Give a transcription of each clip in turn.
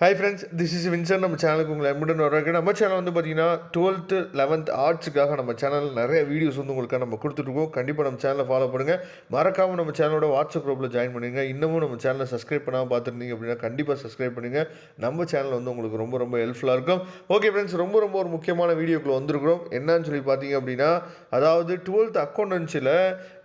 Hi friends, this is Vinson. நம்ம சேனலுக்கு உங்களை அன்புடன் வரவேற்கிறேன். நம்ம சேனல் வந்து பார்த்தீங்கன்னா 12th 11th ஆர்ட்ஸுக்காக நம்ம சேனலில் நிறைய வீடியோஸ் வந்து உங்களுக்காக நம்ம கொடுத்துட்ருக்கோம். கண்டிப்பாக நம்ம சேனலை ஃபாலோ பண்ணுங்கள். மறக்காமல் நம்ம சேனலோட வாட்ஸ்அப் குரூப்பில் ஜாயின் பண்ணுங்கள். இன்னமும் நம்ம சேனலை சப்ஸ்கிரைப் பண்ணாமல் பார்த்துருந்தீங்க அப்படின்னா கண்டிப்பாக சப்ஸ்கிரைப் பண்ணுங்கள். நம்ம சேனல் வந்து உங்களுக்கு ரொம்ப ரொம்ப ஹெல்ப்ஃபுல்லாக இருக்கும். ஓகே ஃப்ரெண்ட்ஸ், ரொம்ப ஒரு முக்கியமான வீடியோக்குள்ள வந்திருக்கிறோம். என்னன்னு சொல்லி பார்த்தீங்க அப்படின்னா, அதாவது 12th அக்கௌண்டன்சியில்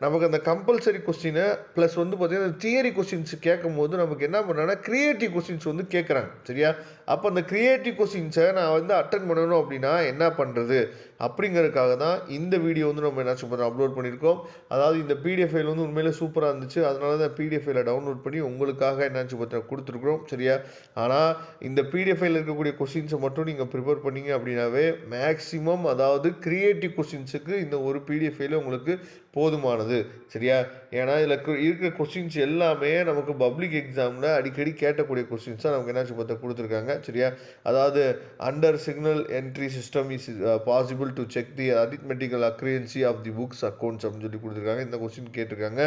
நமக்கு அந்த கம்பல்சரி கொஸ்டினை ப்ளஸ் வந்து பார்த்தீங்கன்னா தியரி கொஸ்டின்ஸ் கேட்கும் போது நமக்கு என்ன பண்ணாங்கன்னா கிரியேட்டிவ் கொஸ்டின்ஸ் வந்து கேட்குறாங்க. சரியா? அப்போ அந்த கிரியேட்டிவ் கொஸ்டின்ஸை நான் வந்து அட்டன் பண்ணணும் அப்படின்னா என்ன பண்ணுறது அப்படிங்கிறதுக்காக தான் இந்த வீடியோ வந்து நம்ம என்ன பண்ணுறோம் அப்லோட் பண்ணியிருக்கோம். அதாவது இந்த பிடிஎஃப் ஃபைல் வந்து உண்மையிலே சூப்பராக இருந்துச்சு. அதனால தான் பிடிஎஃப் ஃபைலை டவுன்லோட் பண்ணி உங்களுக்காக என்னாச்சு பார்த்தா கொடுத்துருக்குறோம். சரியா? ஆனால் இந்த பிடிஎஃப் ஃபைலில் இருக்கக்கூடிய கொஸ்டின்ஸை மட்டும் நீங்கள் ப்ரிப்பேர் பண்ணீங்க அப்படின்னாவே மேக்ஸிமம், அதாவது கிரியேட்டிவ் கொஸ்டின்ஸுக்கு இந்த ஒரு பிடிஎஃப் ஃபைல் உங்களுக்கு போதுமானது. சரியா? ஏன்னா இதில் இருக்கிற கொஸ்டின்ஸ் எல்லாமே நமக்கு பப்ளிக் எக்ஸாமில் அடிக்கடி கேட்டக்கூடிய கொஸ்டின்ஸாக நமக்கு என்னாச்சு பார்த்தா கொடுத்துருக்காங்க. சரியா? அதாவது under single entry system is possible to check the arithmetical accuracy of the books accounts அப்படின்னு சொல்லி கொடுத்துருக்காங்க. இந்த கொஸ்டின் கேட்டிருக்காங்க.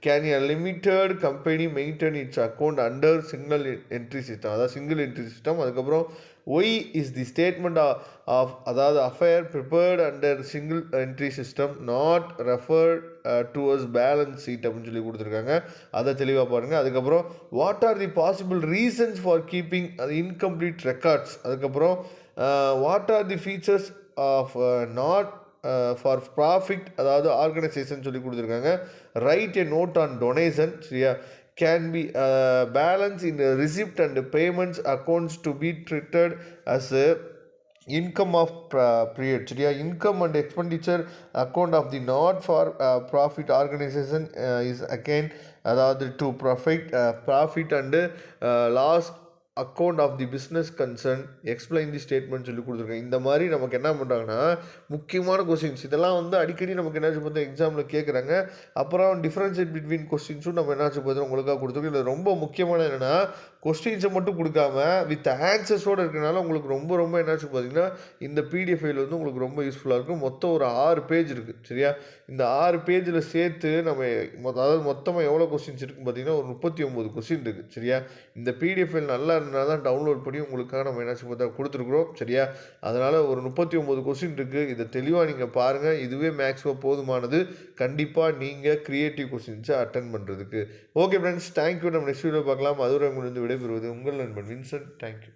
Can a limited company maintain its account under single entry system, அதாவது சிங்கிள் என்ட்ரி சிஸ்டம். அதுக்கப்புறம் why is the statement of, அதாவது affair prepared under single entry system not referred towards balance sheet அப்படின்னு சொல்லி கொடுத்துருக்காங்க. அதை தெளிவாக பாருங்கள். அதுக்கப்புறம் what are the possible reasons for keeping incomplete records. அதுக்கப்புறம் what are the features of not for profit, அதாவது ஆர்கனைசேஷன் சொல்லி கொடுத்துருக்காங்க. Write a note on donation. சரியா? can be balance in the receipt and payments accounts to be treated as a income of period. சரியா? income and expenditure account of the not for profit organization is again, அதாவது to profit and loss account of the business concern explain the statement சொல்லி கொடுத்துருக்கேன். இந்த மாதிரி நமக்கு என்ன பண்ணுறாங்கன்னா முக்கியமான கொஸ்டின்ஸ் இதெல்லாம் வந்து அடிக்கடி நமக்கு என்னாச்சு பார்த்தா எக்ஸாமில் கேட்குறாங்க. அப்புறம் டிஃப்ரென்ஷியேட் பிட்வீன் கொஸ்டின்ஸும் நம்ம என்னாச்சு பார்த்தா உங்களுக்காக கொடுத்துருக்கோம். இதில் ரொம்ப முக்கியமான என்னென்னா கொஸ்டின்ஸை மட்டும் கொடுக்காம வித் ஆன்சர்ஸோடு இருக்கிறனால உங்களுக்கு ரொம்ப என்னாச்சு பார்த்தீங்கன்னா இந்த பிடிஎஃப் ஃபைல் வந்து உங்களுக்கு ரொம்ப யூஸ்ஃபுல்லாக இருக்கும். மொத்தம் ஒரு 6 பேஜ் இருக்குது. சரியா? இந்த 6 பேஜில் சேர்த்து நம்ம அதாவது மொத்தமாக எவ்வளோ கொஸ்டின்ஸ் இருக்குன்னு பார்த்தீங்கன்னா ஒரு 39 கொஸ்டின் இருக்குது. சரியா? இந்த பிடிஎஃப் ஃபைல் நல்லா தான் டவுன்லோட் பண்ணி உங்களுக்காக நம்ம என்னாச்சு பார்த்தா கொடுத்துருக்குறோம். சரியா? அதனால் ஒரு 39 கொஸ்டின் இருக்குது. இதை தெளிவாக நீங்கள் பாருங்கள். இதுவே மேக்ஸிமம் போதுமானது கண்டிப்பாக நீங்கள் கிரியேட்டிவ் கொஸ்டின்ஸை அட்டன் பண்ணுறதுக்கு. Okay friends, thank you. நம்ம நெக்ஸ்ட் வீடியோ பார்க்கலாம். அதுவரை உங்களுக்கு விடைபெறுவது உங்கள் நண்பன் வின்சென்ட். தேங்க்யூ.